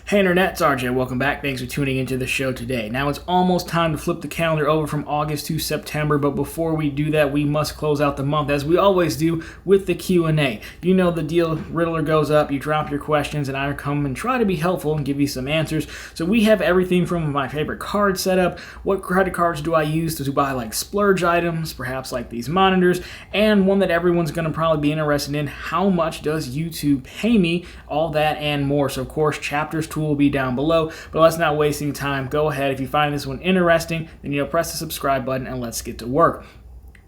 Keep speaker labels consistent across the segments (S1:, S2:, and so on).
S1: Hey Internet, it's RJ. Welcome back. Thanks for tuning into the show today. Now it's almost time to flip the calendar over from August to September, but before we do that, we must close out the month as we always do with the Q&A. You know the deal. Riddler goes up, you drop your questions, and I come and try to be helpful and give you some answers. So we have everything from my favorite card setup, what credit cards do I use to buy like splurge items, perhaps like these monitors, and one that everyone's going to probably be interested in, how much does YouTube pay me, all that and more. So of course, chapters 2 will be down below, but let's not waste any time. Go ahead, if you find this one interesting, then press the subscribe button and let's get to work.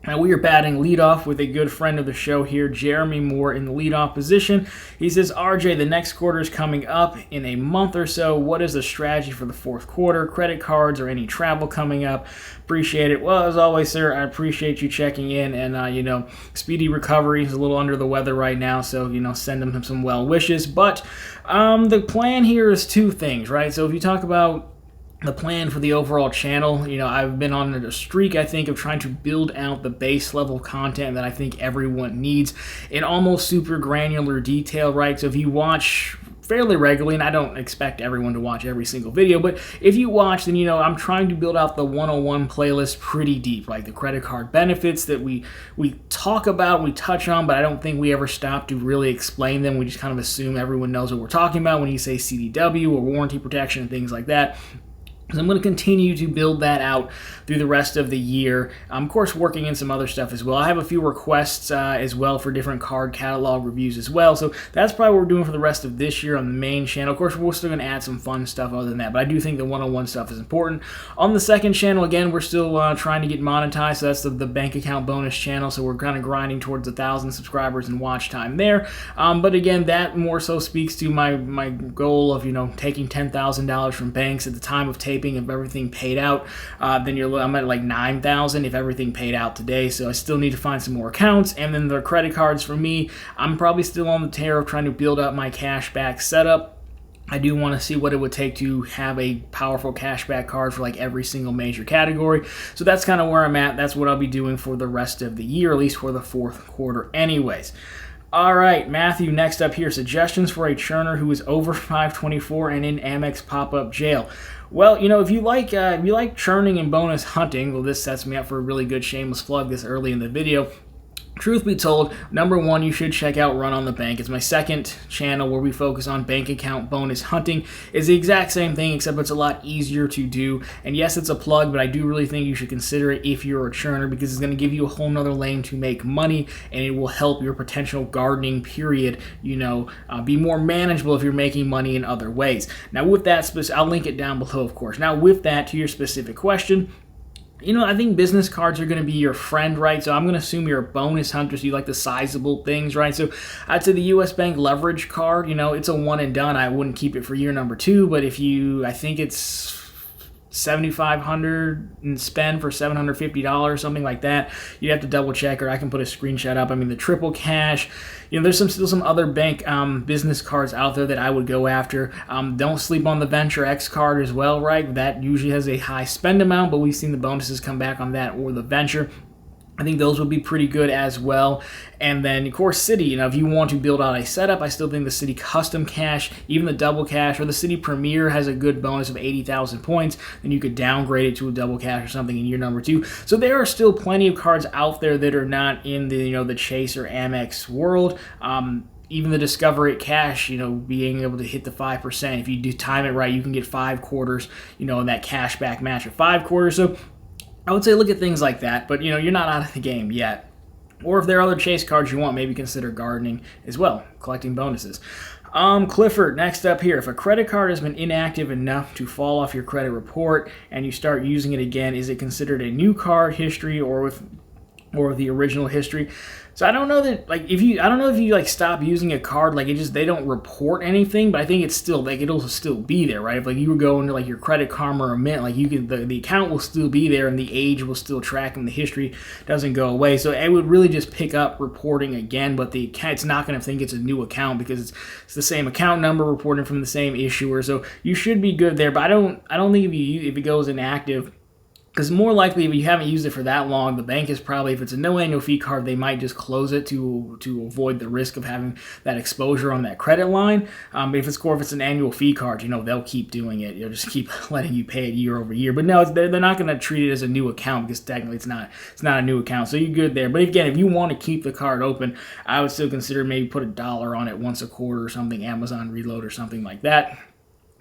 S1: Now we are batting leadoff with a good friend of the show here, Jeremy Moore, in the leadoff position. He says, RJ, the next quarter is coming up in a month or so. What is the strategy for the fourth quarter? Credit cards or any travel coming up? Appreciate it. Well, as always, sir, I appreciate you checking in, and speedy recovery. He's a little under the weather right now, so send him some well wishes. But the plan here is two things, right? So if you talk about the plan for the overall channel, I've been on a streak, I think, of trying to build out the base level content that I think everyone needs in almost super granular detail, right? So if you watch fairly regularly, and I don't expect everyone to watch every single video, but if you watch, then I'm trying to build out the 101 playlist pretty deep, like the credit card benefits that we talk about, we touch on, but I don't think we ever stop to really explain them. We just kind of assume everyone knows what we're talking about when you say CDW or warranty protection and things like that. So I'm going to continue to build that out through the rest of the year. I'm, of course, working in some other stuff as well. I have a few requests as well for different card catalog reviews as well. So that's probably what we're doing for the rest of this year on the main channel. Of course, we're still going to add some fun stuff other than that, but I do think the 101 stuff is important. On the second channel, again, we're still trying to get monetized. So that's the bank account bonus channel. So we're kind of grinding towards 1,000 subscribers and watch time there. But again, that more so speaks to my goal of, taking $10,000 from banks at the time of taping. If everything paid out, then I'm at like 9,000 if everything paid out today. So I still need to find some more accounts. And then the credit cards for me, I'm probably still on the tear of trying to build up my cashback setup. I do want to see what it would take to have a powerful cashback card for like every single major category. So that's kind of where I'm at. That's what I'll be doing for the rest of the year, at least for the fourth quarter anyways. All right, Matthew, next up here, suggestions for a churner who is over 524 and in Amex pop-up jail. Well, if you like churning and bonus hunting, well, this sets me up for a really good shameless plug this early in the video. Truth be told, number one, you should check out Run on the Bank. It's my second channel where we focus on bank account bonus hunting. It's the exact same thing, except it's a lot easier to do. And yes, it's a plug, but I do really think you should consider it if you're a churner, because it's going to give you a whole nother lane to make money, and it will help your potential gardening period, be more manageable if you're making money in other ways. Now, with that, I'll link it down below, of course. Now, with that, to your specific question, I think business cards are going to be your friend, right? So I'm going to assume you're a bonus hunter, so you like the sizable things, right? So I'd say the U.S. Bank leverage card, it's a one and done. I wouldn't keep it for year number 2, but I think it's $7,500 and spend for $750, something like that. You'd have to double check, or I can put a screenshot up. I mean, the triple cash, there's still some other bank business cards out there that I would go after. Don't sleep on the Venture X card as well, right? That usually has a high spend amount, but we've seen the bonuses come back on that or the Venture. I think those would be pretty good as well. And then, of course, Citi. If you want to build out a setup, I still think the Citi Custom Cash, even the Double Cash, or the Citi Premier has a good bonus of 80,000 points. Then you could downgrade it to a Double Cash or something in year number 2. So there are still plenty of cards out there that are not in the the Chase or Amex world. Even the Discover It Cash, being able to hit the 5%. If you do time it right, you can get 5 quarters, in that cashback match of 5 quarters. So I would say look at things like that, but you're not out of the game yet. Or if there are other chase cards you want, maybe consider gardening as well, collecting bonuses. Clifford, next up here. If a credit card has been inactive enough to fall off your credit report and you start using it again, is it considered a new card history or with the original history? So I don't know that, I don't know if you stop using a card, they don't report anything, but I think it's still, it'll still be there, right? If you were going to your Credit Karma or Mint, the account will still be there and the age will still track and the history doesn't go away. So it would really just pick up reporting again, but it's not going to think it's a new account because it's the same account number reporting from the same issuer. So you should be good there, but I don't think if it goes inactive Because more likely, if you haven't used it for that long, the bank is probably, if it's a no annual fee card, they might just close it to avoid the risk of having that exposure on that credit line. But if it's an annual fee card, they'll keep doing it. They'll just keep letting you pay it year over year. But no, they're not going to treat it as a new account because technically it's not a new account. So you're good there. But again, if you want to keep the card open, I would still consider maybe put $1 on it once a quarter or something, Amazon Reload or something like that.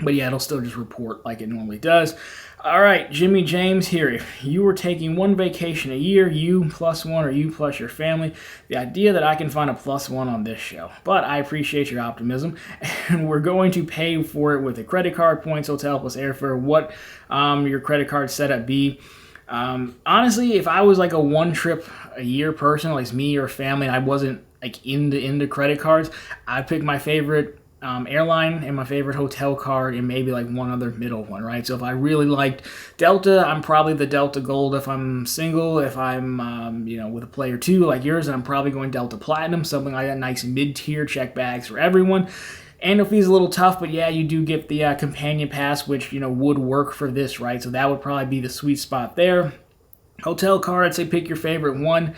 S1: But yeah, it'll still just report like it normally does. All right, Jimmy James here. If you were taking one vacation a year, you plus one or you plus your family, the idea that I can find a plus one on this show. But I appreciate your optimism, and we're going to pay for it with a credit card, points, hotel plus airfare. What your credit card setup be? Honestly, if I was like a one trip a year person, like me or family, and I wasn't like into credit cards, I'd pick my favorite airline and my favorite hotel card and maybe like one other middle one, right? So if I really liked Delta, I'm probably the Delta Gold if I'm single. If I'm, with a player two like yours, I'm probably going Delta Platinum, something like that, nice mid-tier check bags for everyone. Annual fee is a little tough, but yeah, you do get the companion pass, which, would work for this, right? So that would probably be the sweet spot there. Hotel card, I'd say pick your favorite one.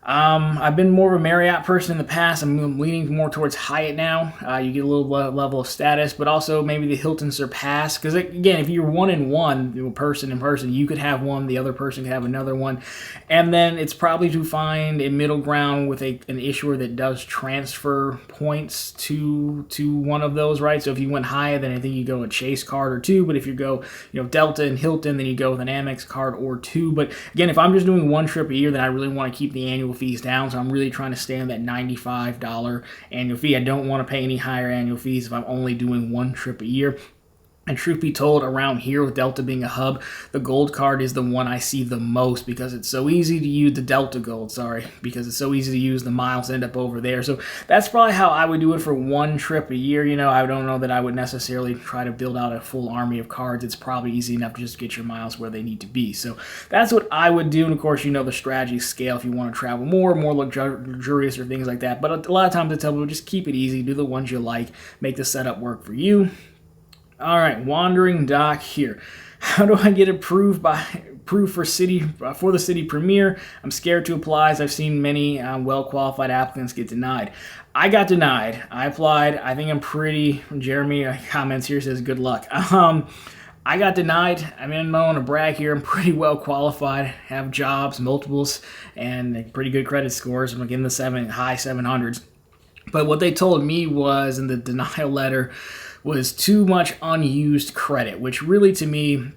S1: I've been more of a Marriott person in the past. I'm leaning more towards Hyatt now. You get a little level of status, but also maybe the Hilton Surpass. Because again, if you're one in one, person in person, you could have one, the other person could have another one. And then it's probably to find a middle ground with an issuer that does transfer points to one of those, right? So if you went Hyatt, then I think you go a Chase card or two. But if you go, Delta and Hilton, then you go with an Amex card or two. But again, if I'm just doing one trip a year, then I really want to keep the annual fees down, so I'm really trying to stay on that $95 annual fee. I don't want to pay any higher annual fees if I'm only doing one trip a year. And truth be told, around here with Delta being a hub, the Gold card is the one I see the most because it's so easy to use, the Delta Gold, because it's so easy to use, the miles end up over there. So that's probably how I would do it for one trip a year. I don't know that I would necessarily try to build out a full army of cards. It's probably easy enough to just get your miles where they need to be. So that's what I would do. And of course, the strategy scale if you want to travel more luxurious or things like that. But a lot of times I tell people just keep it easy, do the ones you like, make the setup work for you. All right, Wandering Doc here. How do I get approved for the Citi Premier? I'm scared to apply as I've seen many well-qualified applicants get denied. I got denied. I applied. I think I'm pretty. Jeremy comments here, says good luck. I got denied. I don't want to brag here. I'm pretty well qualified, have jobs, multiples, and pretty good credit scores. I'm in the high 700s. But what they told me was in the denial letter was too much unused credit, which really to me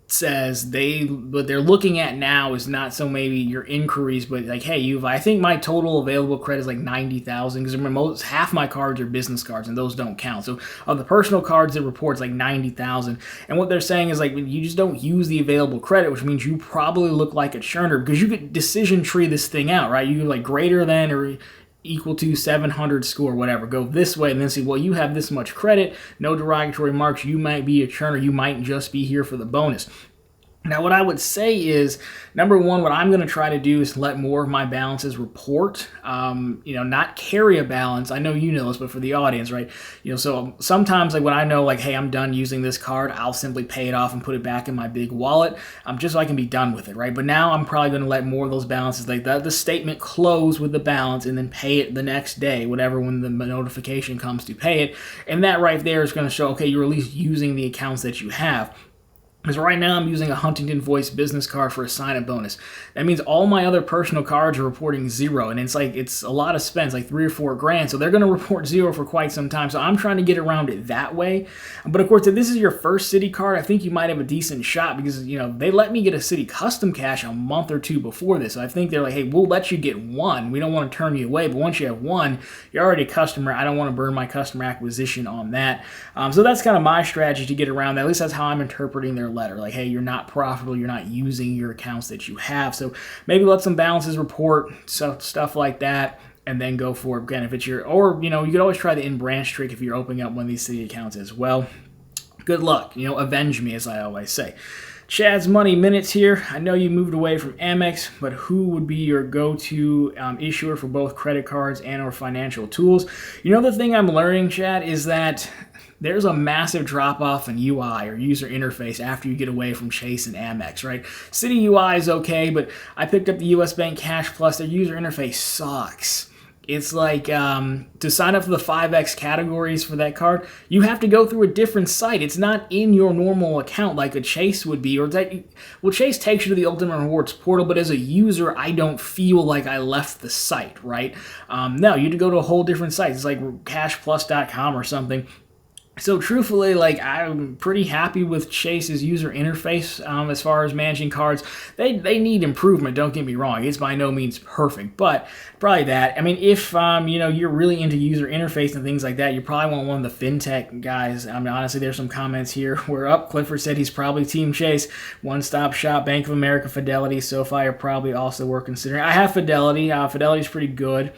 S1: says what they're looking at now is not so maybe your inquiries, but like, hey, I think my total available credit is like 90,000 because remember half my cards are business cards and those don't count. So of the personal cards, it reports like 90,000. And what they're saying is like you just don't use the available credit, which means you probably look like a churner because you could decision tree this thing out, right? You like greater than or equal to 700 score, whatever. Go this way and then see, well, you have this much credit, no derogatory marks, you might be a churner, you might just be here for the bonus. Now, what I would say is, number one, what I'm going to try to do is let more of my balances report, not carry a balance. I know you know this, but for the audience, right? So sometimes like when I know like, hey, I'm done using this card, I'll simply pay it off and put it back in my big wallet, just so I can be done with it, right? But now I'm probably going to let more of those balances, like the statement close with the balance and then pay it the next day, whatever, when the notification comes to pay it. And that right there is going to show, okay, you're at least using the accounts that you have. Because right now I'm using a Huntington Voice business card for a sign-up bonus. That means all my other personal cards are reporting zero, and it's a lot of spends, like $3 or $4 grand, so they're going to report zero for quite some time. So I'm trying to get around it that way. But of course, if this is your first Citi card, I think you might have a decent shot because they let me get a Citi custom cash a month or two before this. So I think they're like, hey, we'll let you get one. We don't want to turn you away, but once you have one, you're already a customer. I don't want to burn my customer acquisition on that. So that's kind of my strategy to get around that. At least that's how I'm interpreting their letter. Like, hey, you're not profitable, you're not using your accounts that you have. So maybe let some balances report, stuff like that, and then go for it. Again, if it's you could always try the in-branch trick if you're opening up one of these Citi accounts as well. Good luck. Avenge me, as I always say. Chad's Money Minutes here. I know you moved away from Amex, but who would be your go-to issuer for both credit cards and or financial tools? The thing I'm learning, Chad, is that there's a massive drop-off in UI or user interface after you get away from Chase and Amex, right? Citi UI is okay, but I picked up the US Bank Cash Plus. Their user interface sucks. It's like to sign up for the 5X categories for that card, you have to go through a different site. It's not in your normal account like a Chase would be. Well, Chase takes you to the Ultimate Rewards portal, but as a user, I don't feel like I left the site, right? No, you have to go to a whole different site. It's like cashplus.com or something. So truthfully, like, I'm pretty happy with Chase's user interface as far as managing cards. They need improvement, don't get me wrong. It's by no means perfect, but probably that. I mean, if you're really into user interface and things like that, you probably want one of the fintech guys. I mean, honestly, there's some comments here where Clifford said he's probably Team Chase. One-stop shop, Bank of America, Fidelity, SoFi are probably also worth considering. I have Fidelity. Fidelity's pretty good.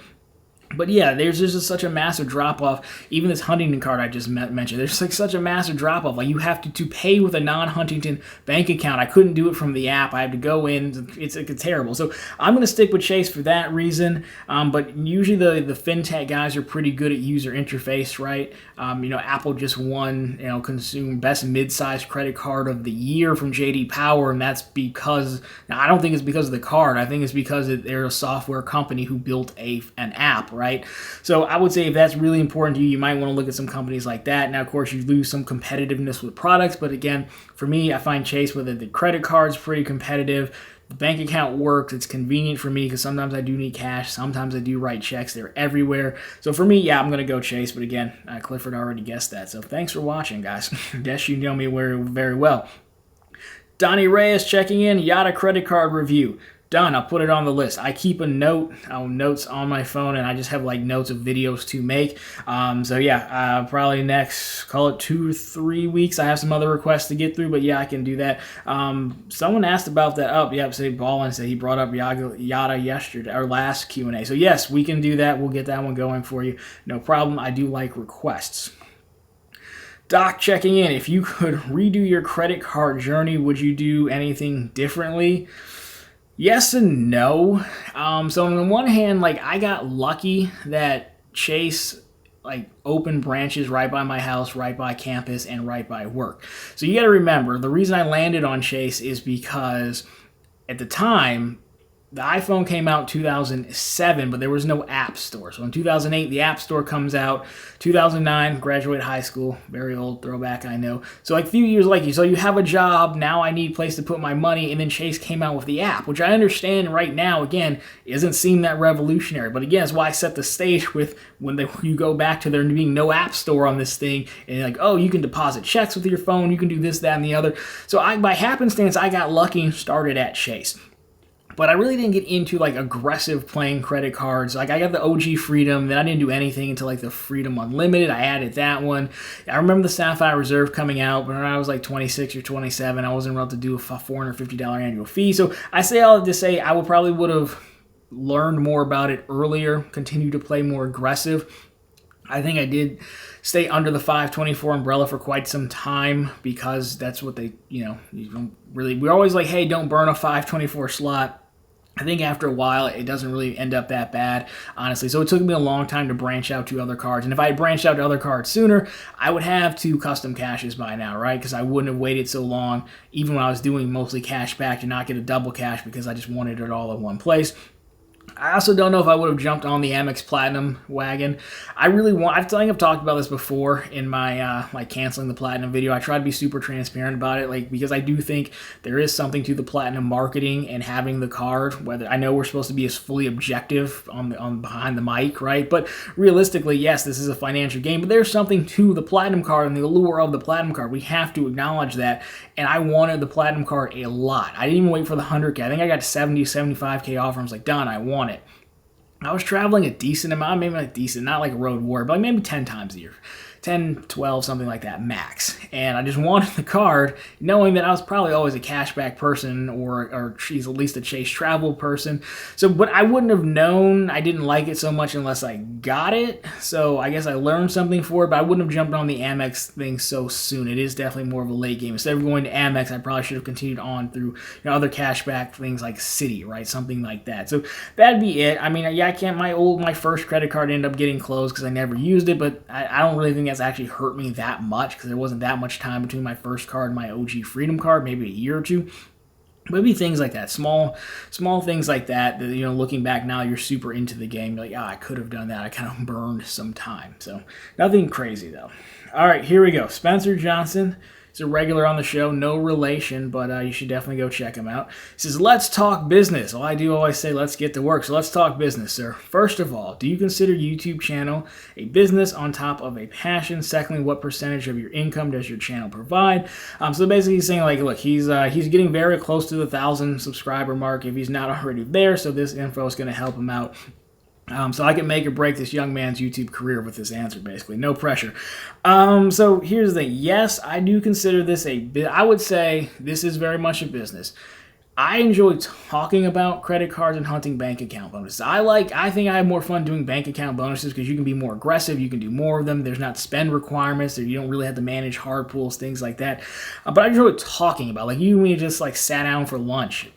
S1: But yeah, there's just such a massive drop-off. Even this Huntington card I just mentioned, there's like such a massive drop-off. Like, you have to pay with a non-Huntington bank account. I couldn't do it from the app. I had to go in. It's terrible. So I'm going to stick with Chase for that reason. But usually the fintech guys are pretty good at user interface, right? Apple just won, best mid-sized credit card of the year from J.D. Power, and that's because, now I don't think it's because of the card. I think it's because they're a software company who built an app, right? So I would say if that's really important to you, you might want to look at some companies like that. Now, of course, you lose some competitiveness with products, but again, for me, I find Chase with the credit card's pretty competitive. The bank account works. It's convenient for me because sometimes I do need cash. Sometimes I do write checks. They're everywhere. So for me, yeah, I'm going to go Chase. But again, Clifford already guessed that. So thanks for watching, guys. Guess you know me very well. Donnie Reyes checking in. Yada credit card review. Done. I'll put it on the list. I keep a notes on my phone, and I just have like notes of videos to make. So yeah, probably next, call it 2 or 3 weeks. I have some other requests to get through, but yeah, I can do that. Someone asked about that. Say Ballin said he brought up Yada yesterday, or last Q&A. So yes, we can do that. We'll get that one going for you. No problem. I do like requests. Doc checking in. If you could redo your credit card journey, would you do anything differently? Yes and no. So on the one hand, like, I got lucky that Chase opened branches right by my house, right by campus, and right by work. So you got to remember, the reason I landed on Chase is because at the time, the iPhone came out in 2007, but there was no app store. So in 2008, the app store comes out. 2009, graduated high school. Very old throwback, I know. So like a few years like you. So you have a job. Now I need a place to put my money. And then Chase came out with the app, which I understand right now, again, doesn't seem that revolutionary. But again, it's why I set the stage with when you go back to there being no app store on this thing. And like, oh, you can deposit checks with your phone. You can do this, that, and the other. So by happenstance, I got lucky and started at Chase. But I really didn't get into aggressive playing credit cards. Like, I got the OG Freedom, then I didn't do anything until the Freedom Unlimited. I added that one. I remember the Sapphire Reserve coming out, but when I was 26 or 27, I wasn't able to do a $450 annual fee. So I say all to say I would have learned more about it earlier, continued to play more aggressive. I think I did stay under the 524 umbrella for quite some time because that's what they, you don't really, we're always like, hey, don't burn a 524 slot. I think after a while, it doesn't really end up that bad, honestly. So it took me a long time to branch out to other cards. And if I had branched out to other cards sooner, I would have 2 custom caches by now, right? Because I wouldn't have waited so long, even when I was doing mostly cash back, to not get a double cash because I just wanted it all in one place. I also don't know if I would have jumped on the Amex Platinum wagon. I think I've talked about this before in my canceling the Platinum video. I try to be super transparent about it, because I do think there is something to the Platinum marketing and having the card. Whether I know we're supposed to be as fully objective on behind the mic, right? But realistically, yes, this is a financial game. But there's something to the Platinum card and the allure of the Platinum card. We have to acknowledge that. And I wanted the Platinum card a lot. I didn't even wait for the 100K. I think I got 70, 75K offer. I was like, done, I want it. I was traveling a decent amount, maybe not decent, not like a road warrior, but maybe 10 times a year. 10, 12, something like that, max. And I just wanted the card, knowing that I was probably always a cashback person or she's at least a Chase travel person. So, but I wouldn't have known I didn't like it so much unless I got it. So I guess I learned something for it, but I wouldn't have jumped on the Amex thing so soon. It is definitely more of a late game. Instead of going to Amex, I probably should have continued on through other cashback things like Citi, right? Something like that. So that'd be it. I mean, yeah, my first credit card ended up getting closed because I never used it, but I don't really think has actually hurt me that much because there wasn't that much time between my first card and my OG Freedom card, maybe a year or two. Maybe things like that, small things like that, you know, looking back now, you're super into the game. You're like, I could have done that. I kind of burned some time. So nothing crazy, though. All right, here we go. Spencer Johnson. He's a regular on the show, no relation, but you should definitely go check him out. He says, let's talk business. Well, I do always say let's get to work, so let's talk business, sir. First of all, do you consider YouTube channel a business on top of a passion? Secondly, what percentage of your income does your channel provide? So basically he's saying, like, look, he's getting very close to the 1,000 subscriber mark if he's not already there, so this info is going to help him out. So I can make or break this young man's YouTube career with this answer, basically. No pressure. So here's the thing. Yes, I do consider this I would say this is very much a business. I enjoy talking about credit cards and hunting bank account bonuses. I think I have more fun doing bank account bonuses because you can be more aggressive, you can do more of them, there's not spend requirements, you don't really have to manage hard pulls, things like that. But I enjoy talking about, like, you when you just like sat down for lunch,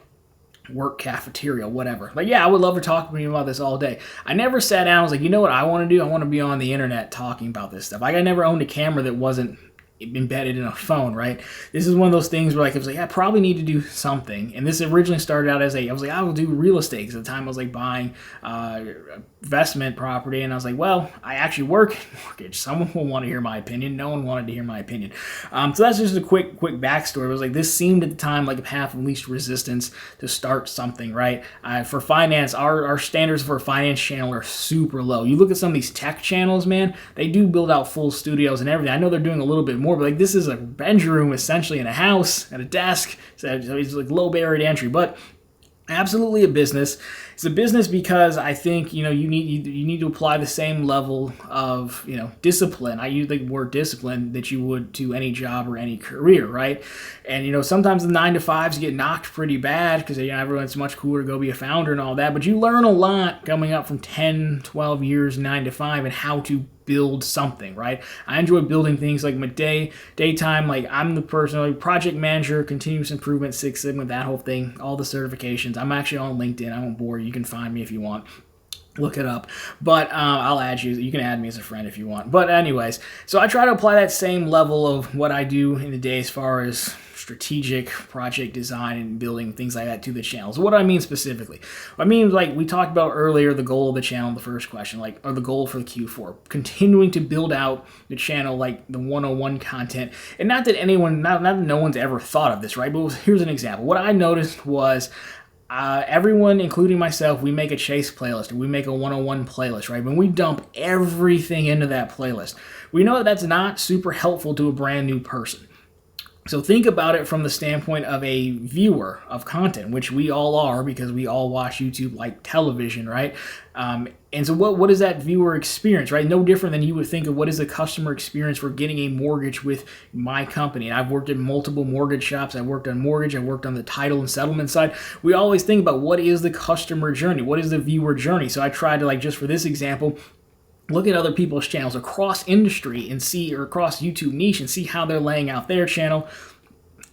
S1: work cafeteria, whatever. Like, yeah, I would love to talk to you about this all day. I never sat down and was like, you know what I want to do? I want to be on the internet talking about this stuff. Like, I never owned a camera that wasn't embedded in a phone, right? This is one of those things where, like, I was like, I probably need to do something. And this originally started out as I was like, I will do real estate. Because at the time I was like buying investment property, and I was like, well, I actually work in mortgage. Someone will want to hear my opinion. No one wanted to hear my opinion. So that's just a quick backstory. It was like, this seemed at the time like a path of least resistance to start something, right? For finance, our standards for a finance channel are super low. You look at some of these tech channels, man, they do build out full studios and everything. I know they're doing a little bit more, but like, this is a bedroom essentially in a house and a desk, so it's like low barrier to entry. But absolutely a business. It's a business because I think, you know, you need to apply the same level of, you know, discipline. I use the word discipline that you would to any job or any career, right? And, you know, sometimes the 9-to-5s get knocked pretty bad because, you know, everyone's much cooler to go be a founder and all that. But you learn a lot coming up from 10, 12 years, 9-to-5, and how to build something, right? I enjoy building things like my daytime, like I'm the person, like project manager, continuous improvement, Six Sigma, that whole thing, all the certifications. I'm actually on LinkedIn. I won't bore you. You can find me if you want. Look it up. But I'll add you. You can add me as a friend if you want. But anyways, so I try to apply that same level of what I do in the day as far as strategic project design and building things like that to the channel. So what do I mean specifically? I mean, like we talked about earlier, the goal of the channel, the first question, like, or the goal for the Q4, continuing to build out the channel, like the 101 content. And not that no one's ever thought of this, right? But here's an example. What I noticed was everyone, including myself, we make a chase playlist, we make a 101 playlist, right? When we dump everything into that playlist, we know that that's not super helpful to a brand new person. So think about it from the standpoint of a viewer of content, which we all are because we all watch YouTube like television, right? And so what is that viewer experience, right? No different than you would think of what is the customer experience for getting a mortgage with my company. And I've worked in multiple mortgage shops. I've worked on mortgage. I've worked on the title and settlement side. We always think about what is the customer journey? What is the viewer journey? So I tried to, like, just for this example, look at other people's channels across industry and see, or across YouTube niche, and see how they're laying out their channel.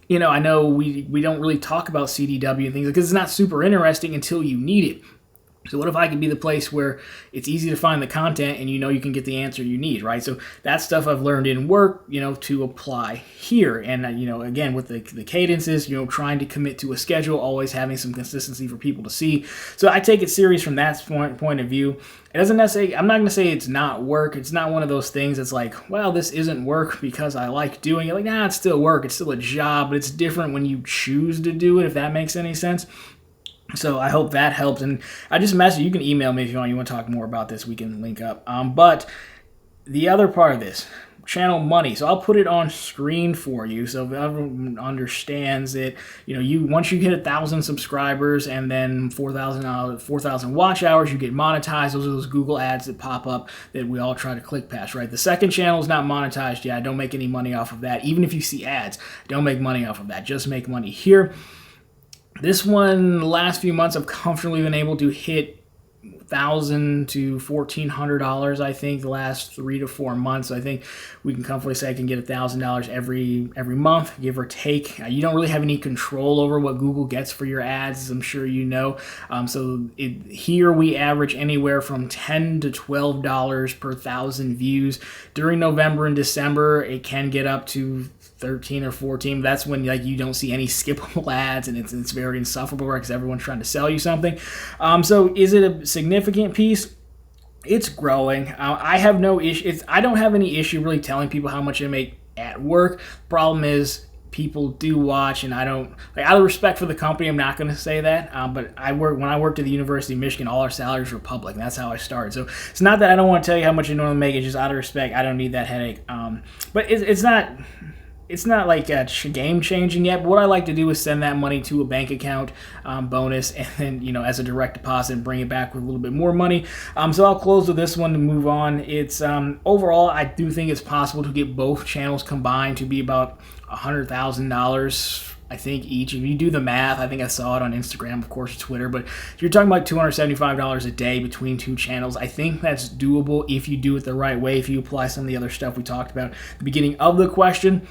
S1: You know, I know we don't really talk about CDW and things because it's not super interesting until you need it. So what if I could be the place where it's easy to find the content and you know you can get the answer you need, right? So that stuff I've learned in work, you know, to apply here. And, you know, again, with the cadences, you know, trying to commit to a schedule, always having some consistency for people to see. So I take it serious from that point of view. It doesn't necessarily, I'm not going to say it's not work. It's not one of those things that's like, well, this isn't work because I like doing it. Like, nah, it's still work. It's still a job, but it's different when you choose to do it, if that makes any sense. So I hope that helps. And I just message you can email me if you want to talk more about this. We can link up. But the other part of this, channel money. So I'll put it on screen for you so if everyone understands it. You know, once you hit 1,000 subscribers and then 4,000 watch hours, you get monetized. Those are those Google ads that pop up that we all try to click past, right? The second channel is not monetized yet. I don't make any money off of that. Even if you see ads, don't make money off of that. Just make money here. This one, the last few months, I've comfortably been able to hit $1,000 to $1,400, I think, the last 3 to 4 months. So I think we can comfortably say I can get $1,000 every month, give or take. You don't really have any control over what Google gets for your ads, as I'm sure you know. Here we average anywhere from $10 to $12 per 1,000 views. During November and December, it can get up to 13 or 14. That's when you don't see any skippable ads, and it's very insufferable because everyone's trying to sell you something. So is it a significant piece? It's growing. I have no issue. I don't have any issue really telling people how much I make at work. Problem is, people do watch, and I don't, out of respect for the company, I'm not going to say that. But when I worked at the University of Michigan, all our salaries were public, and that's how I started. So it's not that I don't want to tell you how much I normally make. It's just out of respect. I don't need that headache. But it's not. It's not like game changing yet, but what I like to do is send that money to a bank account bonus, and then as a direct deposit, and bring it back with a little bit more money. So I'll close with this one to move on. It's overall, I do think it's possible to get both channels combined to be about $100,000. I think each. If you do the math, I think I saw it on Instagram, of course, Twitter, but if you're talking about $275 a day between two channels, I think that's doable if you do it the right way, if you apply some of the other stuff we talked about at the beginning of the question.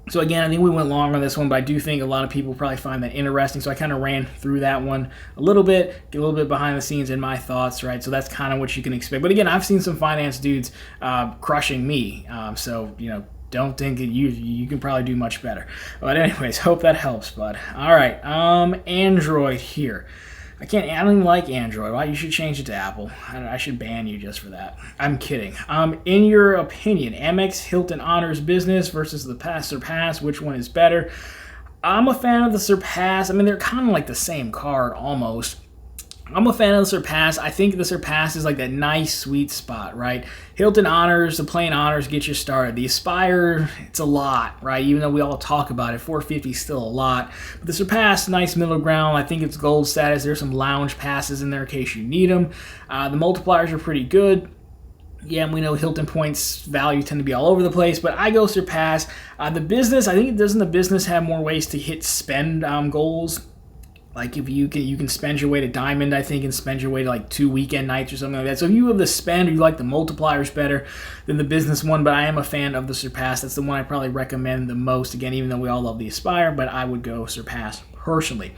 S1: So again, I think we went long on this one, but I do think a lot of people probably find that interesting. So I kind of ran through that one a little bit, get a little bit behind the scenes in my thoughts, right? So that's kind of what you can expect. But again, I've seen some finance dudes crushing me. Don't think that you can probably do much better. But anyways, hope that helps, bud. All right, Android here. I don't even like Android. Why? You should change it to Apple. I should ban you just for that. I'm kidding. In your opinion, Amex, Hilton Honors Business versus the Surpass, which one is better? I'm a fan of the Surpass. I mean, they're kind of like the same card almost. I'm a fan of the Surpass. I think the Surpass is like that nice sweet spot, right? Hilton Honors, the plain Honors get you started. The Aspire, it's a lot, right? Even though we all talk about it, $450 is still a lot. But the Surpass, nice middle ground. I think it's gold status. There's some lounge passes in there in case you need them. The multipliers are pretty good. Yeah, we know Hilton points value tend to be all over the place, but I go Surpass. The business, I think, doesn't the business have more ways to hit spend goals? Like if you can spend your way to Diamond, I think, and spend your way to like 2 weekend nights or something like that. So if you have the spend or you like the multipliers better than the business one, but I am a fan of the Surpass. That's the one I probably recommend the most. Again, even though we all love the Aspire, but I would go Surpass personally.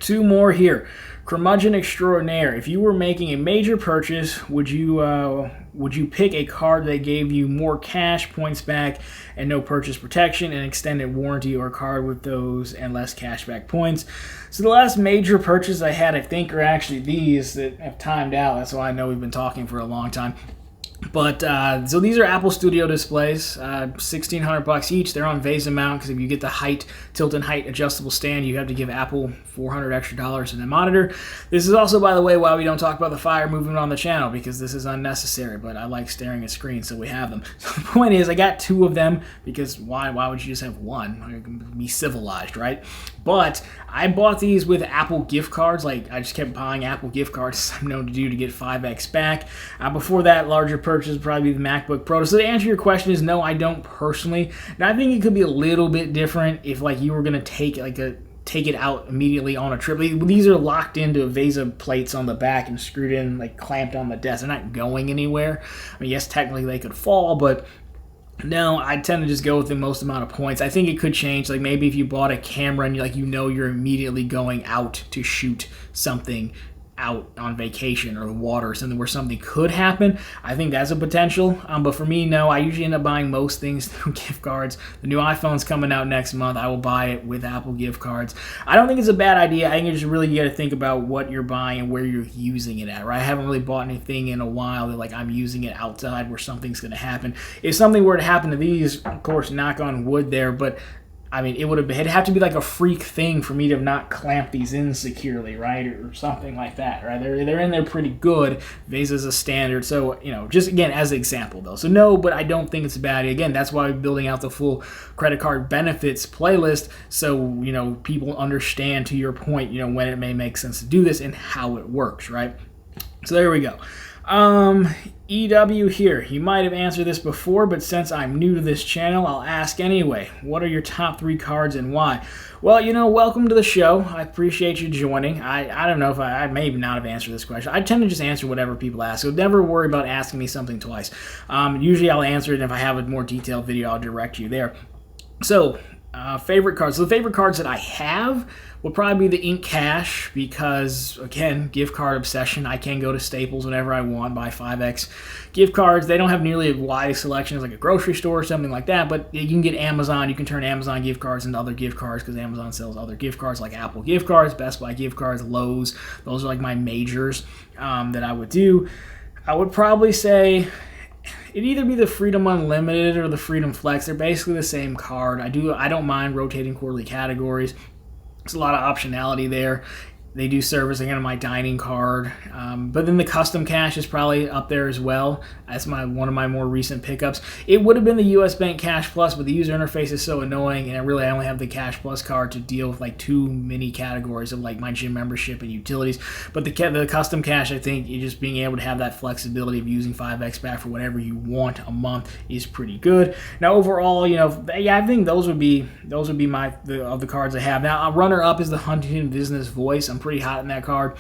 S1: 2 more here. Curmudgeon Extraordinaire. If you were making a major purchase, would you pick a card that gave you more cash, points back, and no purchase protection, and extended warranty, or a card with those and less cashback points? So the last major purchase I had, I think, are actually these that have timed out. That's why I know we've been talking for a long time. But so these are Apple Studio displays, $1,600 each. They're on VESA mount because if you get the tilt and height adjustable stand, you have to give Apple $400 extra in the monitor. This is also, by the way, why we don't talk about the fire movement on the channel, because this is unnecessary. But I like staring at screens, so we have them. So the point is, I got 2 of them because why would you just have one? Be civilized, right? But I bought these with Apple gift cards. Like I just kept buying Apple gift cards, I'm known to do, to get 5x back. Before that, larger purchase would probably be the MacBook Pro. So to answer your question is no, I don't personally. Now I think it could be a little bit different if like you were gonna take it out immediately on a trip. These are locked into VESA plates on the back and screwed in, like clamped on the desk. They're not going anywhere. I mean, yes, technically they could fall, but no, I tend to just go with the most amount of points. I think it could change. Like maybe if you bought a camera and you're immediately going out to shoot something out on vacation or the water or something where something could happen, I think that's a potential. But for me, no, I usually end up buying most things through gift cards. The new iPhone's coming out next month. I will buy it with Apple gift cards. I don't think it's a bad idea. I think you just really got to think about what you're buying and where you're using it at, right? I haven't really bought anything in a while that like I'm using it outside where something's going to happen. If something were to happen to these, of course, knock on wood there, but I mean, it'd have to be like a freak thing for me to not clamp these in securely, right, or something like that, right? They're in there pretty good. VESA's a standard, so just again as an example though. So no, but I don't think it's a bad idea. Again, that's why we're building out the full credit card benefits playlist, so people understand, to your point, when it may make sense to do this and how it works, right? So there we go. EW here. You might have answered this before, but since I'm new to this channel, I'll ask anyway. What are your top 3 cards and why? Well, welcome to the show. I appreciate you joining. I don't know if I may not have answered this question. I tend to just answer whatever people ask, so never worry about asking me something twice. Usually I'll answer it, and if I have a more detailed video, I'll direct you there. So, favorite cards. So the favorite cards that I have will probably be the Ink Cash because, again, gift card obsession. I can go to Staples whenever I want, buy 5X gift cards. They don't have nearly as wide a selection as like a grocery store or something like that, but you can get Amazon. You can turn Amazon gift cards into other gift cards because Amazon sells other gift cards like Apple gift cards, Best Buy gift cards, Lowe's. Those are like my majors that I would do. I would probably say it'd either be the Freedom Unlimited or the Freedom Flex. They're basically the same card. I don't mind rotating quarterly categories. There's a lot of optionality there. They do service again on my dining card, but then the Custom Cash is probably up there as well. That's one of my more recent pickups. It would have been the US Bank Cash Plus, but the user interface is so annoying, and I only have the Cash Plus card to deal with like too many categories of like my gym membership and utilities. But the Custom Cash, I think, just being able to have that flexibility of using 5X back for whatever you want a month is pretty good. Now overall, yeah, I think those would be of the cards I have. Now a runner up is the Huntington Business Voice. I'm pretty hot in that card.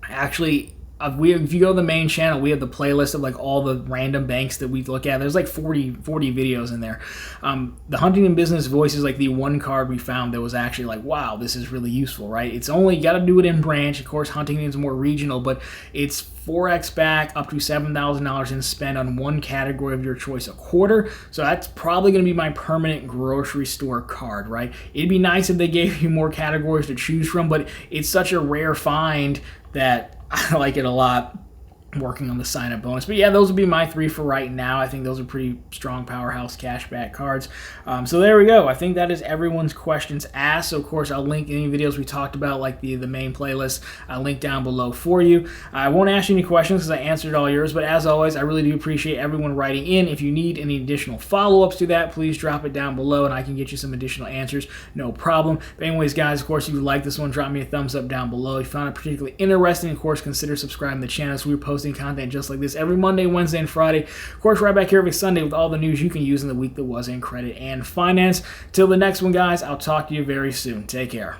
S1: Actually, if you go to the main channel, we have the playlist of like all the random banks that we look at. There's like 40 videos in there. The Huntington Business Voice is like the one card we found that was actually like, wow, this is really useful, right? It's only got to do it in branch. Of course, Huntington's more regional, but it's 4X back up to $7,000 in spend on one category of your choice a quarter. So that's probably going to be my permanent grocery store card, right? It'd be nice if they gave you more categories to choose from, but it's such a rare find that I like it a lot, working on the sign-up bonus. But yeah, those would be my 3 for right now. I think those are pretty strong powerhouse cashback cards. So there we go. I think that is everyone's questions asked. So of course, I'll link any videos we talked about, like the main playlist. I'll link down below for you. I won't ask you any questions because I answered all yours, but as always, I really do appreciate everyone writing in. If you need any additional follow-ups to that, please drop it down below and I can get you some additional answers. No problem. But anyways, guys, of course, if you like this one, drop me a thumbs up down below. If you found it particularly interesting, of course, consider subscribing to the channel so we're posting content just like this every Monday, Wednesday, and Friday. Of course, right back here every Sunday with all the news you can use in the week that was in credit and finance. Till the next one, guys, I'll talk to you very soon. Take care.